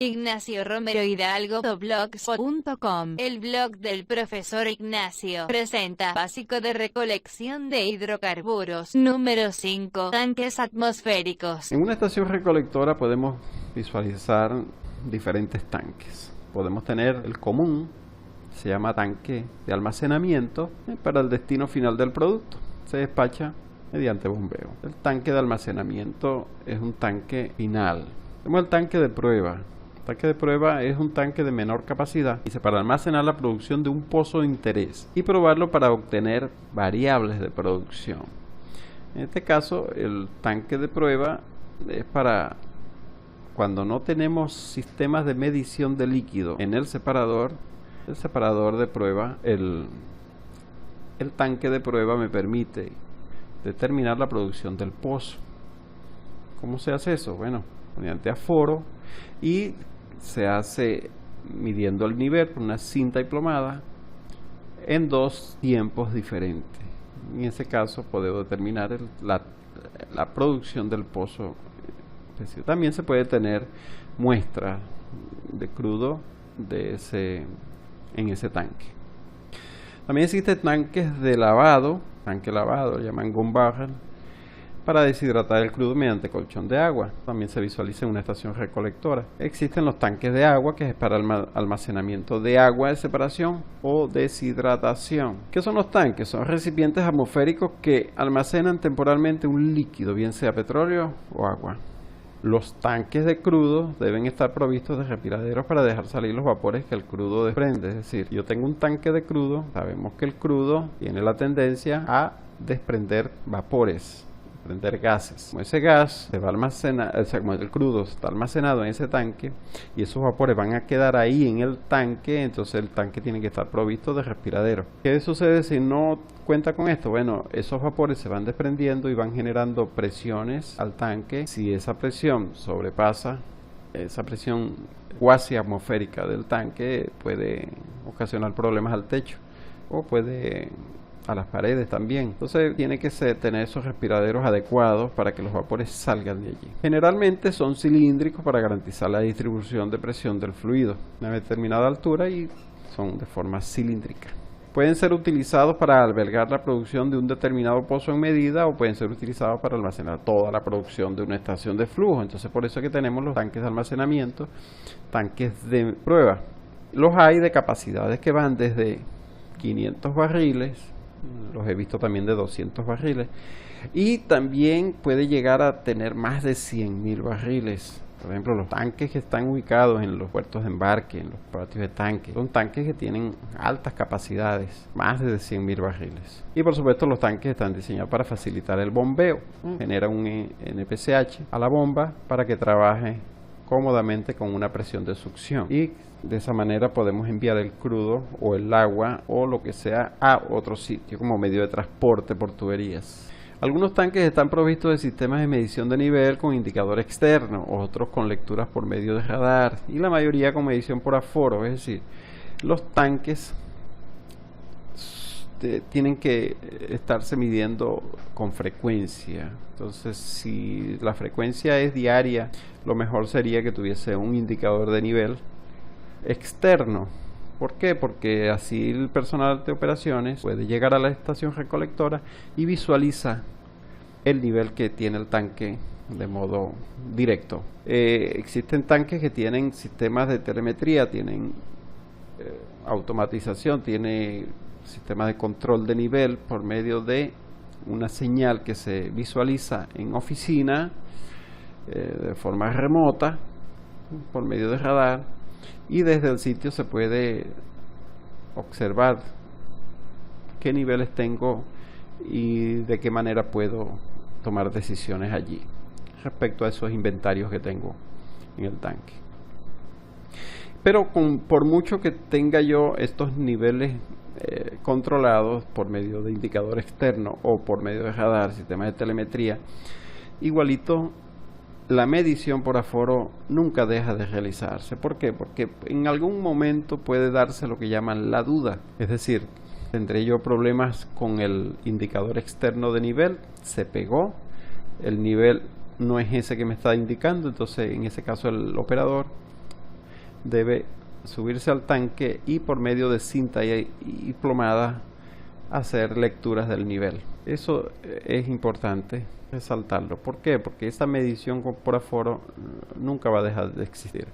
Ignacio Romero Hidalgo, blogspot.com. El blog del profesor Ignacio presenta Básico de recolección de hidrocarburos, número 5, tanques atmosféricos. En una estación recolectora podemos visualizar diferentes tanques. Podemos tener el común, se llama tanque de almacenamiento para el destino final del producto. Se despacha mediante bombeo. El tanque de almacenamiento es un tanque final. Tenemos el tanque de prueba. El tanque de prueba es un tanque de menor capacidad y para almacenar la producción de un pozo de interés y probarlo para obtener variables de producción. En este caso, el tanque de prueba es para cuando no tenemos sistemas de medición de líquido en el separador de prueba. El tanque de prueba me permite determinar la producción del pozo. ¿Cómo se hace eso? Bueno, mediante aforo, y se hace midiendo el nivel con una cinta y plomada en dos tiempos diferentes. En ese caso podemos determinar la producción del pozo. También se puede tener muestras de crudo en ese tanque. También existen tanques de lavado, lo llaman gun barrel, para deshidratar el crudo mediante colchón de agua. También se visualiza en una estación recolectora. Existen los tanques de agua, que es para almacenamiento de agua de separación o deshidratación. ¿Qué son los tanques? Son recipientes atmosféricos que almacenan temporalmente un líquido, bien sea petróleo o agua. Los tanques de crudo deben estar provistos de respiraderos para dejar salir los vapores que el crudo desprende. Es decir, yo tengo un tanque de crudo, sabemos que el crudo tiene la tendencia a desprender vapores, desprender gases. Como ese gas se va a almacenar, como el crudo está almacenado en ese tanque y esos vapores van a quedar ahí en el tanque, entonces el tanque tiene que estar provisto de respiraderos. ¿Qué sucede si no cuenta con esto? Bueno, esos vapores se van desprendiendo y van generando presiones al tanque. Si esa presión sobrepasa esa presión cuasi atmosférica del tanque, puede ocasionar problemas al techo o puede a las paredes también. Entonces tiene que tener esos respiraderos adecuados para que los vapores salgan de allí. Generalmente son cilíndricos para garantizar la distribución de presión del fluido a una determinada altura y son de forma cilíndrica. Pueden ser utilizados para albergar la producción de un determinado pozo en medida o pueden ser utilizados para almacenar toda la producción de una estación de flujo. Entonces por eso es que tenemos los tanques de almacenamiento, tanques de prueba. Los hay de capacidades que van desde 500 barriles, los he visto también de 200 barriles, y también puede llegar a tener más de 100.000 barriles. Por ejemplo, los tanques que están ubicados en los puertos de embarque, en los patios de tanque, son tanques que tienen altas capacidades, más de 100.000 barriles. Y por supuesto los tanques están diseñados para facilitar el bombeo. Genera un NPCH a la bomba para que trabaje cómodamente con una presión de succión, y de esa manera podemos enviar el crudo o el agua o lo que sea a otro sitio como medio de transporte por tuberías. Algunos tanques están provistos de sistemas de medición de nivel con indicador externo, otros con lecturas por medio de radar y la mayoría con medición por aforo. Es decir, los tanques tienen que estarse midiendo con frecuencia. Entonces, si la frecuencia es diaria, lo mejor sería que tuviese un indicador de nivel externo. ¿Por qué? Porque así el personal de operaciones puede llegar a la estación recolectora y visualiza el nivel que tiene el tanque de modo directo. Existen tanques que tienen sistemas de telemetría, tienen automatización, tiene sistemas de control de nivel por medio de una señal que se visualiza en oficina de forma remota por medio de radar, y desde el sitio se puede observar qué niveles tengo y de qué manera puedo tomar decisiones allí respecto a esos inventarios que tengo en el tanque. Pero por mucho que tenga yo estos niveles controlados por medio de indicador externo o por medio de radar, sistema de telemetría, igualito la medición por aforo nunca deja de realizarse. ¿Por qué? Porque en algún momento puede darse lo que llaman la duda, es decir, tendré yo problemas con el indicador externo de nivel, se pegó, el nivel no es ese que me está indicando, entonces en ese caso el operador debe subirse al tanque y por medio de cinta y plomada hacer lecturas del nivel. Eso es importante resaltarlo. ¿Por qué? Porque esta medición por aforo nunca va a dejar de existir,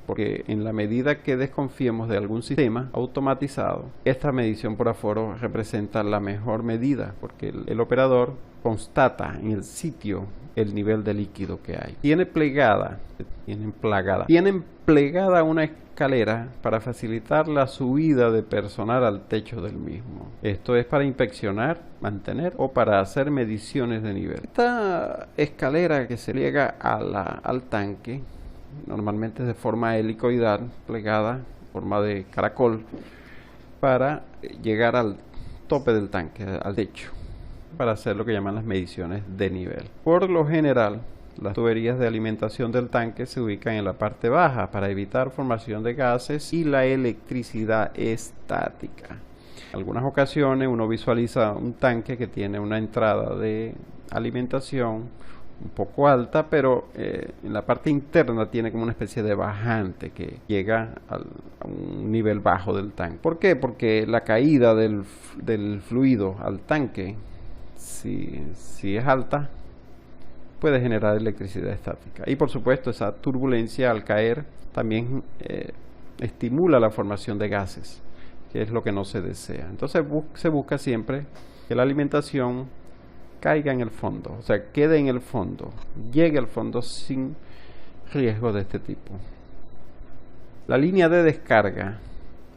porque en la medida que desconfiemos de algún sistema automatizado, esta medición por aforo representa la mejor medida, porque el operador constata en el sitio el nivel de líquido que hay. Tienen plegada una escalera para facilitar la subida de personal al techo del mismo. Esto es para inspeccionar, mantener o para hacer mediciones de nivel. Esta escalera que se pliega al tanque, normalmente es de forma helicoidal, plegada, en forma de caracol, para llegar al tope del tanque, al techo, para hacer lo que llaman las mediciones de nivel. Por lo general, las tuberías de alimentación del tanque se ubican en la parte baja para evitar formación de gases y la electricidad estática. En algunas ocasiones uno visualiza un tanque que tiene una entrada de alimentación un poco alta, pero en la parte interna tiene como una especie de bajante que llega a un nivel bajo del tanque. ¿Por qué? Porque la caída del fluido al tanque, si es alta, puede generar electricidad estática. Y por supuesto, esa turbulencia al caer también estimula la formación de gases, que es lo que no se desea. Entonces se busca siempre que la alimentación caiga en el fondo, o sea, quede en el fondo, llegue al fondo sin riesgo de este tipo. La línea de descarga,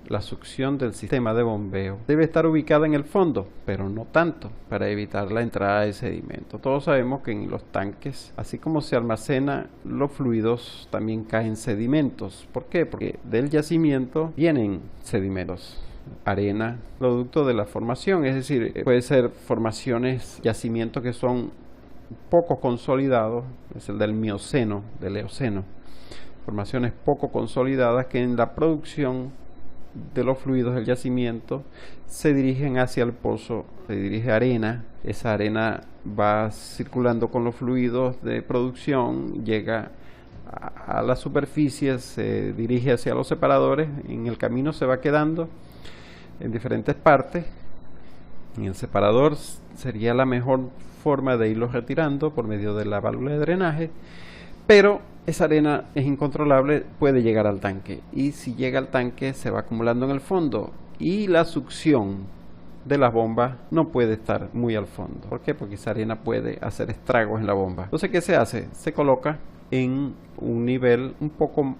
la succión del sistema de bombeo, debe estar ubicada en el fondo, pero no tanto, para evitar la entrada de sedimento. Todos sabemos que en los tanques, así como se almacenan los fluidos, también caen sedimentos. ¿Por qué? Porque del yacimiento vienen sedimentos, arena, producto de la formación, es decir, puede ser formaciones, yacimientos que son poco consolidados, es el del Mioceno, del Eoceno, formaciones poco consolidadas que en la producción de los fluidos del yacimiento se dirigen hacia el pozo, se dirige arena, esa arena va circulando con los fluidos de producción, llega a la superficie, se dirige hacia los separadores, en el camino se va quedando en diferentes partes. En el separador sería la mejor forma de irlo retirando por medio de la válvula de drenaje, pero esa arena es incontrolable, puede llegar al tanque, y si llega al tanque se va acumulando en el fondo, y la succión de las bombas no puede estar muy al fondo. ¿Por qué? Porque esa arena puede hacer estragos en la bomba. Entonces, ¿qué se hace? Se coloca en un nivel un poco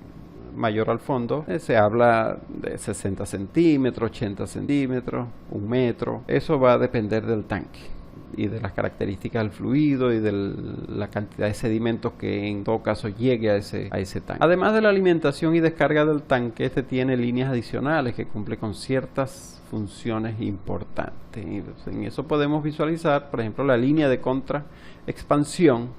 mayor al fondo. Se habla de 60 centímetros, 80 centímetros, 1 metro. Eso va a depender del tanque y de las características del fluido y de la cantidad de sedimentos que en todo caso llegue a ese tanque. Además de la alimentación y descarga del tanque, este tiene líneas adicionales que cumple con ciertas funciones importantes. En eso podemos visualizar, por ejemplo, la línea de contraexpansión,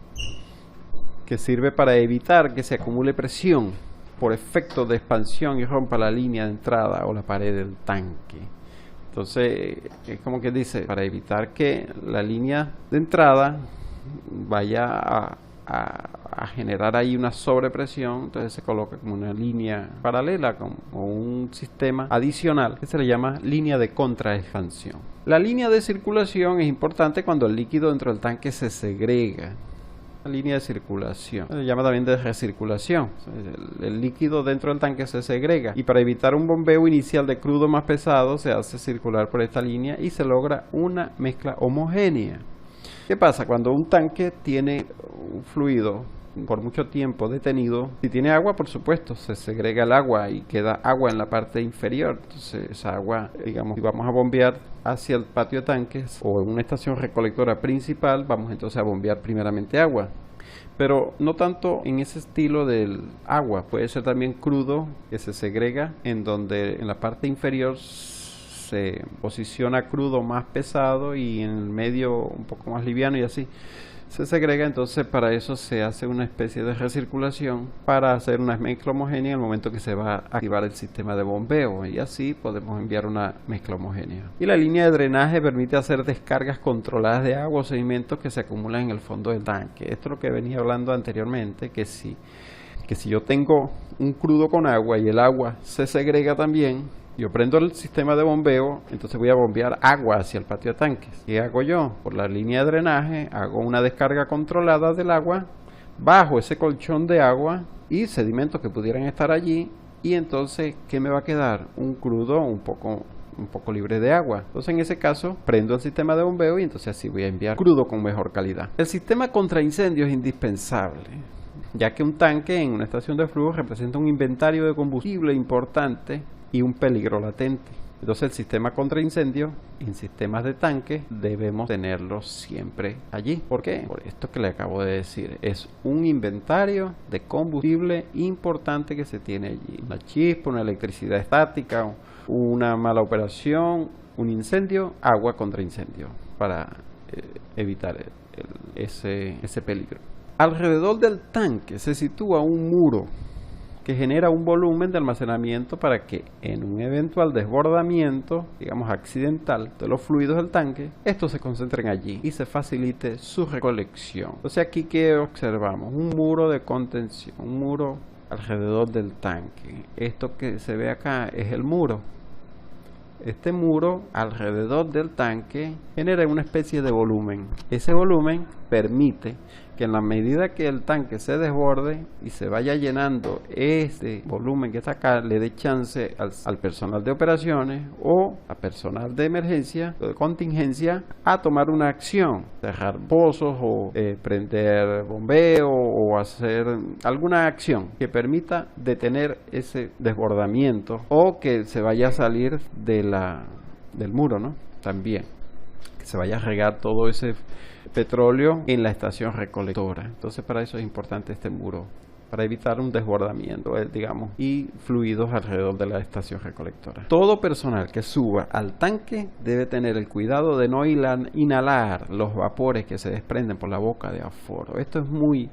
que sirve para evitar que se acumule presión por efecto de expansión y rompa la línea de entrada o la pared del tanque. Entonces, es como que dice, para evitar que la línea de entrada vaya a generar ahí una sobrepresión, entonces se coloca como una línea paralela, como un sistema adicional que se le llama línea de contraexpansión. La línea de circulación es importante cuando el líquido dentro del tanque se segrega. La línea de circulación se llama también de recirculación. El líquido dentro del tanque se segrega, y para evitar un bombeo inicial de crudo más pesado se hace circular por esta línea y se logra una mezcla homogénea. ¿Qué pasa? Cuando un tanque tiene un fluido por mucho tiempo detenido, si tiene agua, por supuesto, se segrega el agua y queda agua en la parte inferior. Entonces esa agua, digamos, si vamos a bombear hacia el patio de tanques o en una estación recolectora principal, vamos entonces a bombear primeramente agua, pero no tanto en ese estilo del agua. Puede ser también crudo, que se segrega, en donde en la parte inferior se posiciona crudo más pesado y en el medio un poco más liviano, y así se segrega. Entonces para eso se hace una especie de recirculación para hacer una mezcla homogénea en el momento que se va a activar el sistema de bombeo, y así podemos enviar una mezcla homogénea. Y la línea de drenaje permite hacer descargas controladas de agua o sedimentos que se acumulan en el fondo del tanque. Esto es lo que venía hablando anteriormente, que que si yo tengo un crudo con agua y el agua se segrega también, yo prendo el sistema de bombeo, entonces voy a bombear agua hacia el patio de tanques. ¿Qué hago yo? Por la línea de drenaje hago una descarga controlada del agua, bajo ese colchón de agua y sedimentos que pudieran estar allí, y entonces, ¿qué me va a quedar? Un crudo un poco libre de agua. Entonces, en ese caso, prendo el sistema de bombeo y entonces así voy a enviar crudo con mejor calidad. El sistema contra incendios es indispensable, ya que un tanque en una estación de flujo representa un inventario de combustible importante y un peligro latente. Entonces el sistema contra incendio en sistemas de tanque debemos tenerlo siempre allí. ¿Por qué? Por esto que le acabo de decir. Es un inventario de combustible importante que se tiene allí. Una chispa, una electricidad estática, una mala operación, un incendio, agua contra incendio para evitar ese peligro. Alrededor del tanque se sitúa un muro que genera un volumen de almacenamiento para que en un eventual desbordamiento, digamos accidental, de los fluidos del tanque, estos se concentren allí y se facilite su recolección. Entonces aquí, ¿qué observamos? Un muro de contención, un muro alrededor del tanque. Esto que se ve acá es el muro. Este muro alrededor del tanque genera una especie de volumen. Ese volumen permite que en la medida que el tanque se desborde y se vaya llenando este volumen que está acá, le dé chance al personal de operaciones o al personal de emergencia o de contingencia a tomar una acción, cerrar pozos o prender bombeo o hacer alguna acción que permita detener ese desbordamiento o que se vaya a salir del muro, ¿no? También que se vaya a regar todo ese petróleo en la estación recolectora. Entonces para eso es importante este muro, para evitar un desbordamiento, digamos, y fluidos alrededor de la estación recolectora. Todo personal que suba al tanque debe tener el cuidado de no inhalar los vapores que se desprenden por la boca de aforo. Esto es muy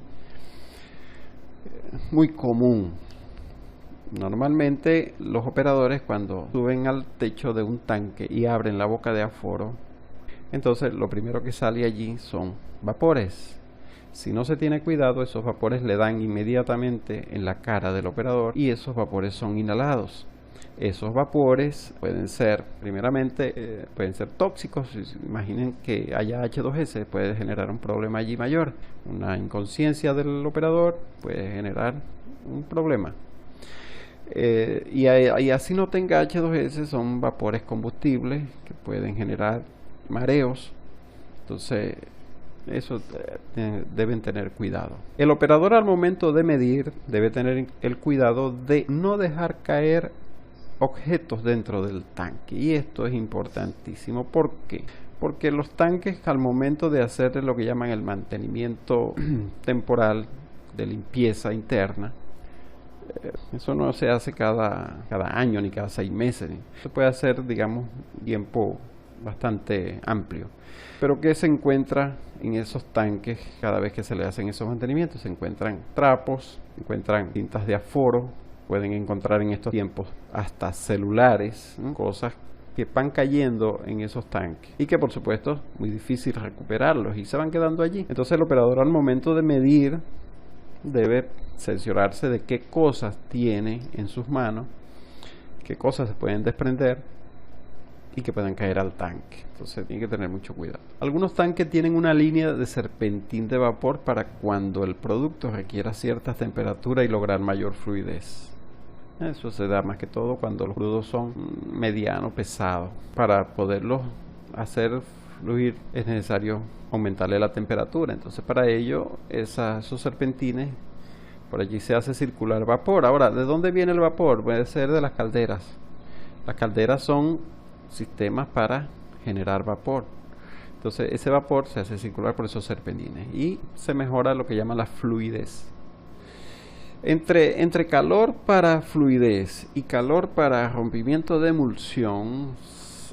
común. Normalmente los operadores, cuando suben al techo de un tanque y abren la boca de aforo, entonces lo primero que sale allí son vapores. Si no se tiene cuidado, esos vapores le dan inmediatamente en la cara del operador y esos vapores son inhalados. Esos vapores pueden ser, primeramente, pueden ser tóxicos. Imaginen que haya H2S, puede generar un problema allí mayor. Una inconsciencia del operador puede generar un problema. Y así no tenga H2S, son vapores combustibles que pueden generar mareos. Entonces eso deben tener cuidado. El operador, al momento de medir, debe tener el cuidado de no dejar caer objetos dentro del tanque, y esto es importantísimo. ¿Por qué? Porque los tanques, al momento de hacer lo que llaman el mantenimiento temporal de limpieza interna, eso no se hace cada año ni cada 6 meses, se puede hacer, digamos, tiempo bastante amplio. Pero ¿qué se encuentra en esos tanques cada vez que se le hacen esos mantenimientos? Se encuentran trapos, se encuentran cintas de aforo, pueden encontrar en estos tiempos hasta celulares, ¿no? Cosas que van cayendo en esos tanques y que por supuesto es muy difícil recuperarlos y se van quedando allí. Entonces el operador, al momento de medir, debe cerciorarse de qué cosas tiene en sus manos, qué cosas se pueden desprender y que puedan caer al tanque. Entonces tiene que tener mucho cuidado. Algunos tanques tienen una línea de serpentín de vapor para cuando el producto requiera ciertas temperaturas y lograr mayor fluidez. Eso se da más que todo cuando los crudos son mediano, pesados. Para poderlos hacer fluir es necesario aumentarle la temperatura. Entonces para ello esos serpentines, por allí se hace circular vapor. Ahora, ¿de dónde viene el vapor? Puede ser de las calderas. Las calderas son sistemas para generar vapor. Entonces ese vapor se hace circular por esos serpentines y se mejora lo que llama la fluidez. Entre calor para fluidez y calor para rompimiento de emulsión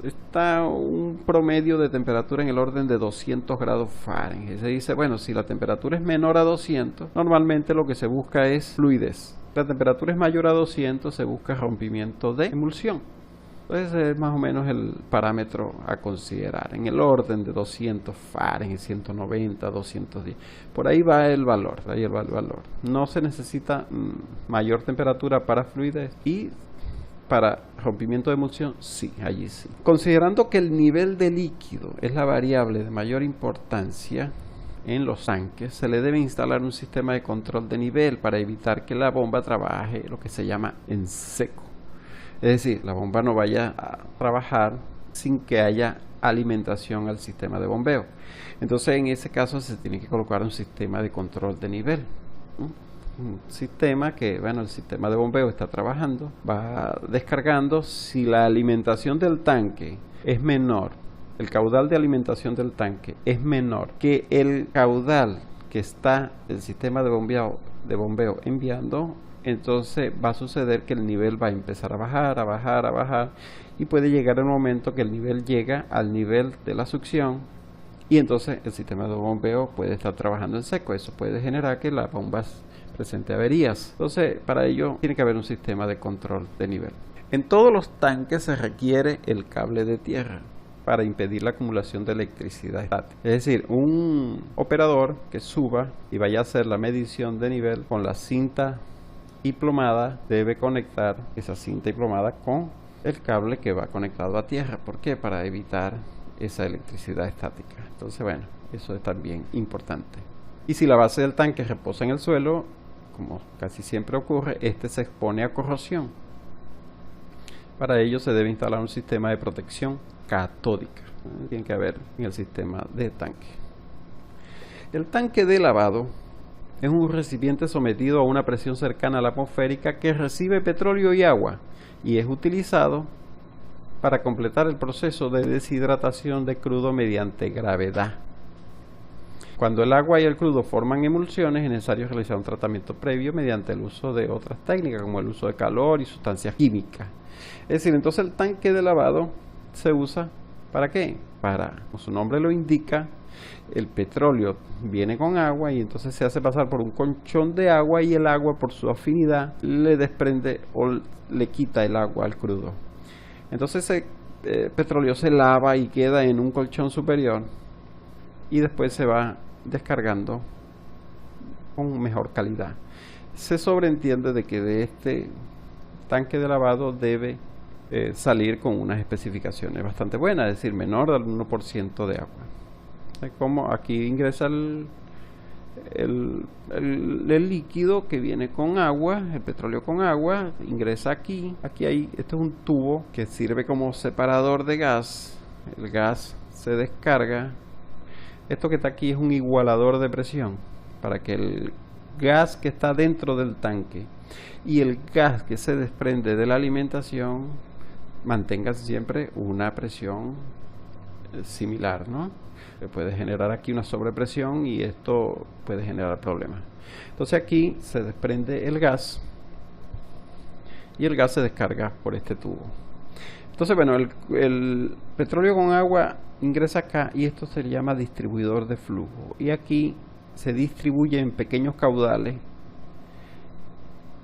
está un promedio de temperatura en el orden de 200 grados Fahrenheit. Se dice, bueno, si la temperatura es menor a 200, normalmente lo que se busca es fluidez. Si la temperatura es mayor a 200, se busca rompimiento de emulsión. Entonces es más o menos el parámetro a considerar, en el orden de 200 Fahrenheit, 190, 210. Por ahí va el valor, No se necesita mayor temperatura para fluidez y para rompimiento de emulsión, sí, allí sí. Considerando que el nivel de líquido es la variable de mayor importancia en los tanques, se le debe instalar un sistema de control de nivel para evitar que la bomba trabaje lo que se llama en seco. Es decir, la bomba no vaya a trabajar sin que haya alimentación al sistema de bombeo. Entonces, en ese caso se tiene que colocar un sistema de control de nivel. Un sistema que, bueno, el sistema de bombeo está trabajando, va descargando. Si la alimentación del tanque es menor, el caudal de alimentación del tanque es menor que el caudal que está el sistema de bombeo enviando, entonces va a suceder que el nivel va a empezar a bajar, y puede llegar el momento que el nivel llega al nivel de la succión, y entonces el sistema de bombeo puede estar trabajando en seco. Eso puede generar que la bomba presente averías. Entonces, para ello tiene que haber un sistema de control de nivel. En todos los tanques se requiere el cable de tierra para impedir la acumulación de electricidad estática. Es decir, un operador que suba y vaya a hacer la medición de nivel con la cinta y plomada debe conectar esa cinta y plomada con el cable que va conectado a tierra. ¿Por qué? Para evitar esa electricidad estática. Entonces, bueno, eso es también importante. Y si la base del tanque reposa en el suelo, como casi siempre ocurre, este se expone a corrosión. Para ello se debe instalar un sistema de protección catódica. Tiene que haber en el sistema de tanque. El tanque de lavado es un recipiente sometido a una presión cercana a la atmosférica que recibe petróleo y agua y es utilizado para completar el proceso de deshidratación de crudo mediante gravedad. Cuando el agua y el crudo forman emulsiones, es necesario realizar un tratamiento previo mediante el uso de otras técnicas, como el uso de calor y sustancias químicas. Es decir, entonces el tanque de lavado se usa ¿para qué? Para, como su nombre lo indica, el petróleo viene con agua y entonces se hace pasar por un colchón de agua, y el agua, por su afinidad, le desprende o le quita el agua al crudo. Entonces ese petróleo se lava y queda en un colchón superior, y después se va descargando con mejor calidad. Se sobreentiende de que de este tanque de lavado debe salir con unas especificaciones bastante buenas, es decir, menor del 1% de agua. Como aquí ingresa el líquido que viene con agua, el petróleo con agua, ingresa aquí hay, este es un tubo que sirve como separador de gas. El gas se descarga. Esto que está aquí es un igualador de presión para que el gas que está dentro del tanque y el gas que se desprende de la alimentación mantengan siempre una presión similar, ¿no? Que puede generar aquí una sobrepresión y esto puede generar problemas. Entonces aquí se desprende el gas y el gas se descarga por este tubo. Entonces, bueno, el petróleo con agua ingresa acá y esto se llama distribuidor de flujo, y aquí se distribuye en pequeños caudales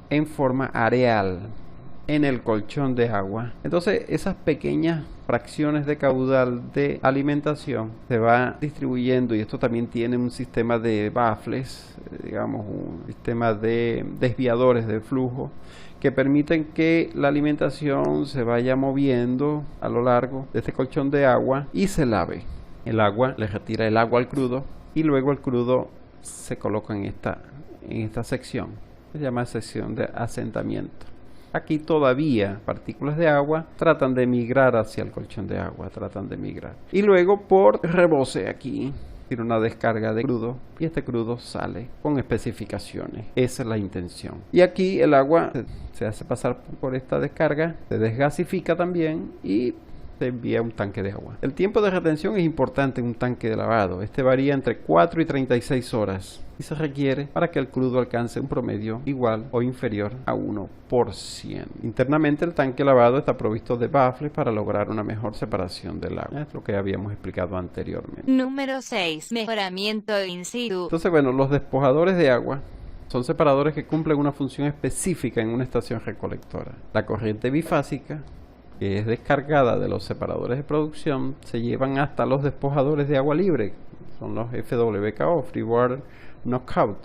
en forma areal en el colchón de agua. Entonces esas pequeñas fracciones de caudal de alimentación se va distribuyendo, y esto también tiene un sistema de baffles, digamos un sistema de desviadores de flujo que permiten que la alimentación se vaya moviendo a lo largo de este colchón de agua y se lave. El agua le retira el agua al crudo y luego el crudo se coloca en esta sección, se llama sección de asentamiento. Aquí todavía partículas de agua tratan de migrar hacia el colchón de agua, y luego por reboce aquí tiene una descarga de crudo y este crudo sale con especificaciones. Esa es la intención. Y aquí el agua se hace pasar por esta descarga, se desgasifica también y se envía a un tanque de agua. El tiempo de retención es importante en un tanque de lavado. Este varía entre 4 y 36 horas y se requiere para que el crudo alcance un promedio igual o inferior a 1%. Internamente el tanque lavado está provisto de baffles para lograr una mejor separación del agua. Es lo que habíamos explicado anteriormente. Número 6. Mejoramiento in situ. Entonces, bueno, los despojadores de agua son separadores que cumplen una función específica en una estación recolectora. La corriente bifásica que es descargada de los separadores de producción, se llevan hasta los despojadores de agua libre, son los FWKO, Free Water Knockout,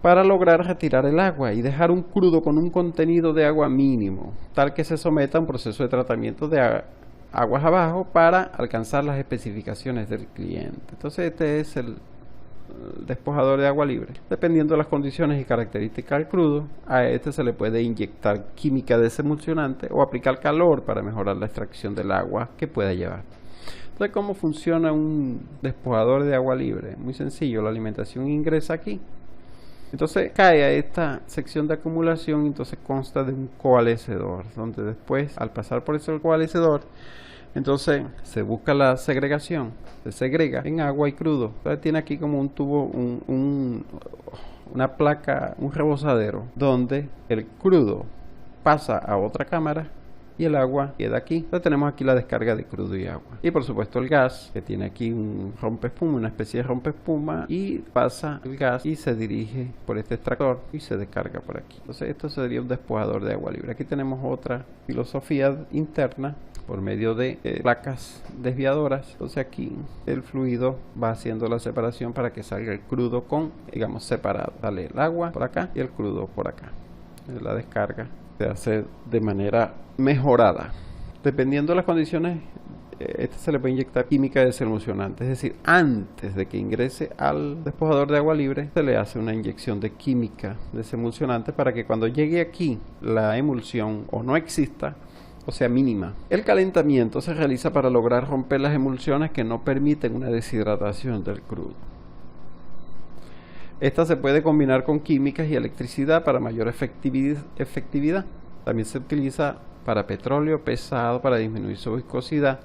para lograr retirar el agua y dejar un crudo con un contenido de agua mínimo, tal que se someta a un proceso de tratamiento de aguas abajo para alcanzar las especificaciones del cliente. Entonces este es el despojador de agua libre. Dependiendo de las condiciones y características del crudo, a este se le puede inyectar química desemulsionante o aplicar calor para mejorar la extracción del agua que pueda llevar. Entonces, ¿cómo funciona un despojador de agua libre? Muy sencillo, la alimentación ingresa aquí. Entonces cae a esta sección de acumulación y entonces consta de un coalescedor, donde después, al pasar por ese coalescedor, entonces se busca la segregación, se segrega en agua y crudo. Entonces tiene aquí como un tubo, una placa, un rebosadero, donde el crudo pasa a otra cámara y el agua queda aquí. Entonces tenemos aquí la descarga de crudo y agua. Y por supuesto el gas, que tiene aquí un rompeespuma, una especie de rompeespuma, y pasa el gas y se dirige por este extractor y se descarga por aquí. Entonces esto sería un despojador de agua libre. Aquí tenemos otra filosofía interna por medio de placas desviadoras. Entonces aquí el fluido va haciendo la separación para que salga el crudo con, digamos, separado. Sale el agua por acá y el crudo por acá. La descarga se hace de manera mejorada. Dependiendo de las condiciones, se le puede inyectar química desemulsionante, es decir, antes de que ingrese al despojador de agua libre, se le hace una inyección de química desemulsionante para que cuando llegue aquí la emulsión o no exista, o sea mínima. El calentamiento se realiza para lograr romper las emulsiones que no permiten una deshidratación del crudo. Esta se puede combinar con químicas y electricidad para mayor efectividad. También se utiliza para petróleo pesado para disminuir su viscosidad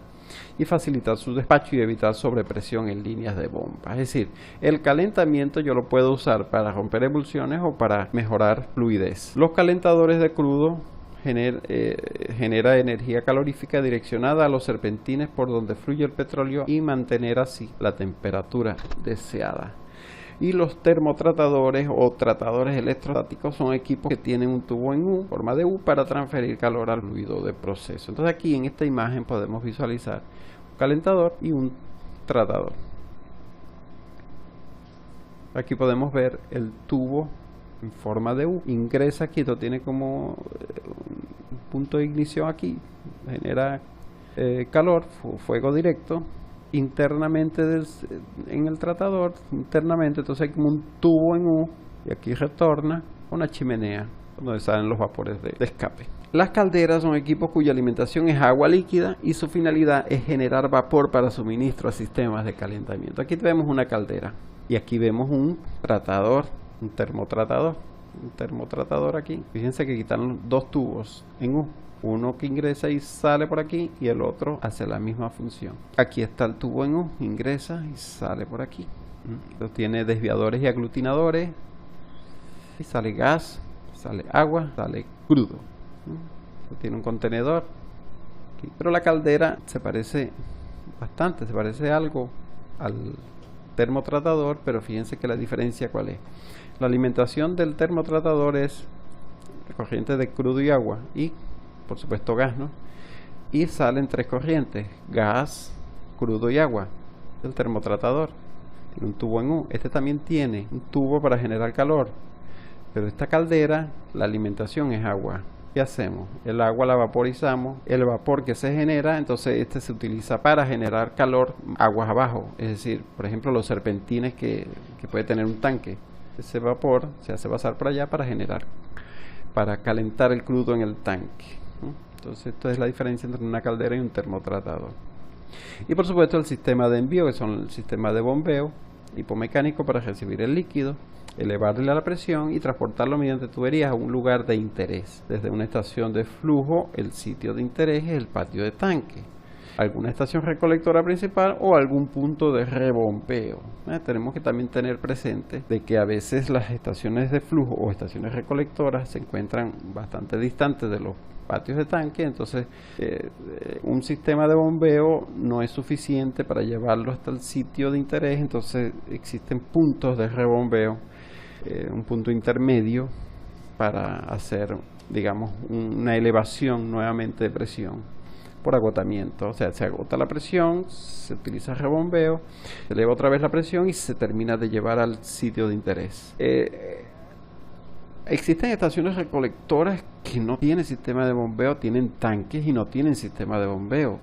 y facilitar su despacho y evitar sobrepresión en líneas de bomba. Es decir, el calentamiento yo lo puedo usar para romper emulsiones o para mejorar fluidez. Los calentadores de crudo genera energía calorífica direccionada a los serpentines por donde fluye el petróleo y mantener así la temperatura deseada. Y los termotratadores o tratadores electrostáticos son equipos que tienen un tubo en U, forma de U, para transferir calor al fluido de proceso. Entonces aquí en esta imagen podemos visualizar un calentador y un tratador. Aquí podemos ver el tubo en forma de U. Ingresa aquí, esto tiene como un punto de ignición aquí, genera calor, fuego directo. Internamente en el tratador, internamente, entonces hay como un tubo en U y aquí retorna una chimenea donde salen los vapores de escape. Las calderas son equipos cuya alimentación es agua líquida y su finalidad es generar vapor para suministro a sistemas de calentamiento. Aquí vemos una caldera y aquí vemos un tratador, un termotratador aquí. Fíjense que quitaron dos tubos en U. Uno que ingresa y sale por aquí y el otro hace la misma función. Aquí está el tubo en U, ingresa y sale por aquí. Tiene desviadores y aglutinadores. Y sale gas, sale agua, sale crudo. Tiene un contenedor. Pero la caldera se parece bastante, se parece algo al termotratador, pero fíjense que la diferencia ¿cuál es? La alimentación del termotratador es corriente de crudo y agua y por supuesto gas, ¿no? Y salen tres corrientes, gas, crudo y agua. El termotratador tiene un tubo en U. Este también tiene un tubo para generar calor, pero esta caldera, la alimentación es agua. ¿Qué hacemos? El agua la vaporizamos, el vapor que se genera, entonces este se utiliza para generar calor aguas abajo, es decir, por ejemplo los serpentines que puede tener un tanque. Ese vapor se hace pasar por allá para calentar el crudo en el tanque. Entonces esto es la diferencia entre una caldera y un termotratador. Y por supuesto el sistema de envío, que son el sistema de bombeo hipomecánico para recibir el líquido, elevarle la presión y transportarlo mediante tuberías a un lugar de interés. Desde una estación de flujo, el sitio de interés es el patio de tanque, alguna estación recolectora principal o algún punto de rebombeo. Tenemos que también tener presente de que a veces las estaciones de flujo o estaciones recolectoras se encuentran bastante distantes de los patios de tanque, entonces un sistema de bombeo no es suficiente para llevarlo hasta el sitio de interés, entonces existen puntos de rebombeo, un punto intermedio para hacer digamos, una elevación nuevamente de presión por agotamiento. O sea, se agota la presión, se utiliza rebombeo, se eleva otra vez la presión y se termina de llevar al sitio de interés. Existen estaciones recolectoras que no tienen sistema de bombeo, tienen tanques y no tienen sistema de bombeo.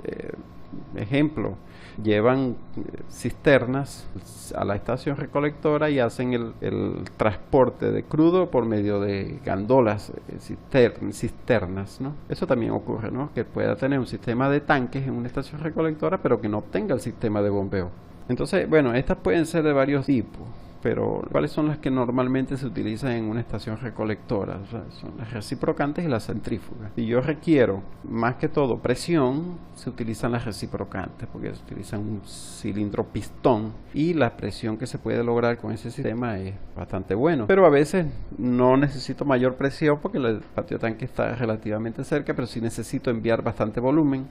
Ejemplo, llevan cisternas a la estación recolectora y hacen el transporte de crudo por medio de gandolas, cisternas, ¿no? Eso también ocurre, ¿no? Que pueda tener un sistema de tanques en una estación recolectora, pero que no obtenga el sistema de bombeo. Entonces, bueno, estas pueden ser de varios tipos, pero ¿cuáles son las que normalmente se utilizan en una estación recolectora? O sea, son las reciprocantes y las centrífugas. Si yo requiero más que todo presión, se utilizan las reciprocantes porque se utilizan un cilindro pistón y la presión que se puede lograr con ese sistema es bastante bueno. Pero a veces no necesito mayor presión porque el patio tanque está relativamente cerca, pero sí necesito enviar bastante volumen.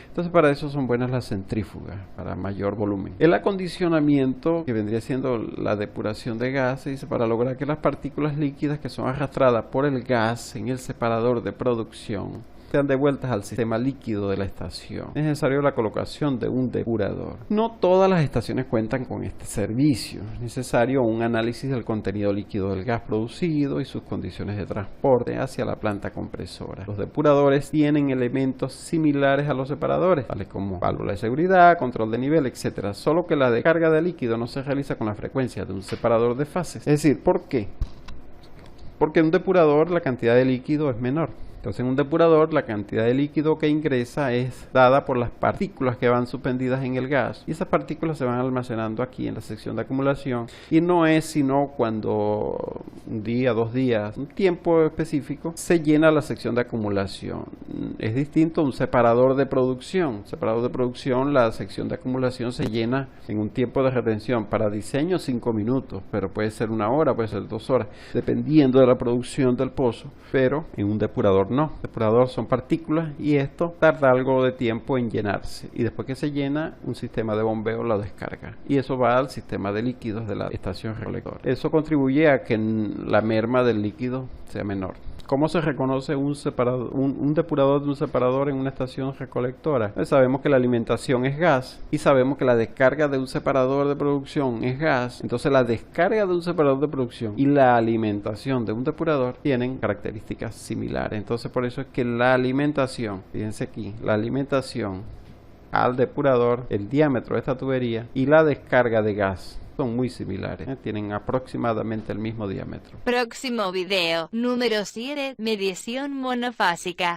Entonces para eso son buenas las centrífugas, para mayor volumen. El acondicionamiento, que vendría siendo la depuración de gases, para lograr que las partículas líquidas que son arrastradas por el gas en el separador de producción sean devueltas al sistema líquido de la estación. Es necesario la colocación de un depurador. No todas las estaciones cuentan con este servicio. Es necesario un análisis del contenido líquido del gas producido y sus condiciones de transporte hacia la planta compresora. Los depuradores tienen elementos similares a los separadores, tales como válvula de seguridad, control de nivel, etc. Solo que la descarga de líquido no se realiza con la frecuencia de un separador de fases. Es decir, ¿por qué? Porque en un depurador la cantidad de líquido es menor. Entonces en un depurador la cantidad de líquido que ingresa es dada por las partículas que van suspendidas en el gas y esas partículas se van almacenando aquí en la sección de acumulación y no es sino cuando un día, 2 días, un tiempo específico se llena la sección de acumulación. Es distinto a un separador de producción. Separador de producción, la sección de acumulación se llena en un tiempo de retención. Para diseño 5 minutos, pero puede ser 1 hora, puede ser 2 horas, dependiendo de la producción del pozo, pero en un depurador no. El depurador son partículas y esto tarda algo de tiempo en llenarse y después que se llena un sistema de bombeo lo descarga y eso va al sistema de líquidos de la estación recolectora. Eso contribuye a que la merma del líquido sea menor. ¿Cómo se reconoce un depurador de un separador en una estación recolectora? Pues sabemos que la alimentación es gas y sabemos que la descarga de un separador de producción es gas. Entonces la descarga de un separador de producción y la alimentación de un depurador tienen características similares. Entonces por eso es que la alimentación, fíjense aquí, la alimentación al depurador, el diámetro de esta tubería y la descarga de gas son muy similares, tienen aproximadamente el mismo diámetro. Próximo video, número 7, medición monofásica.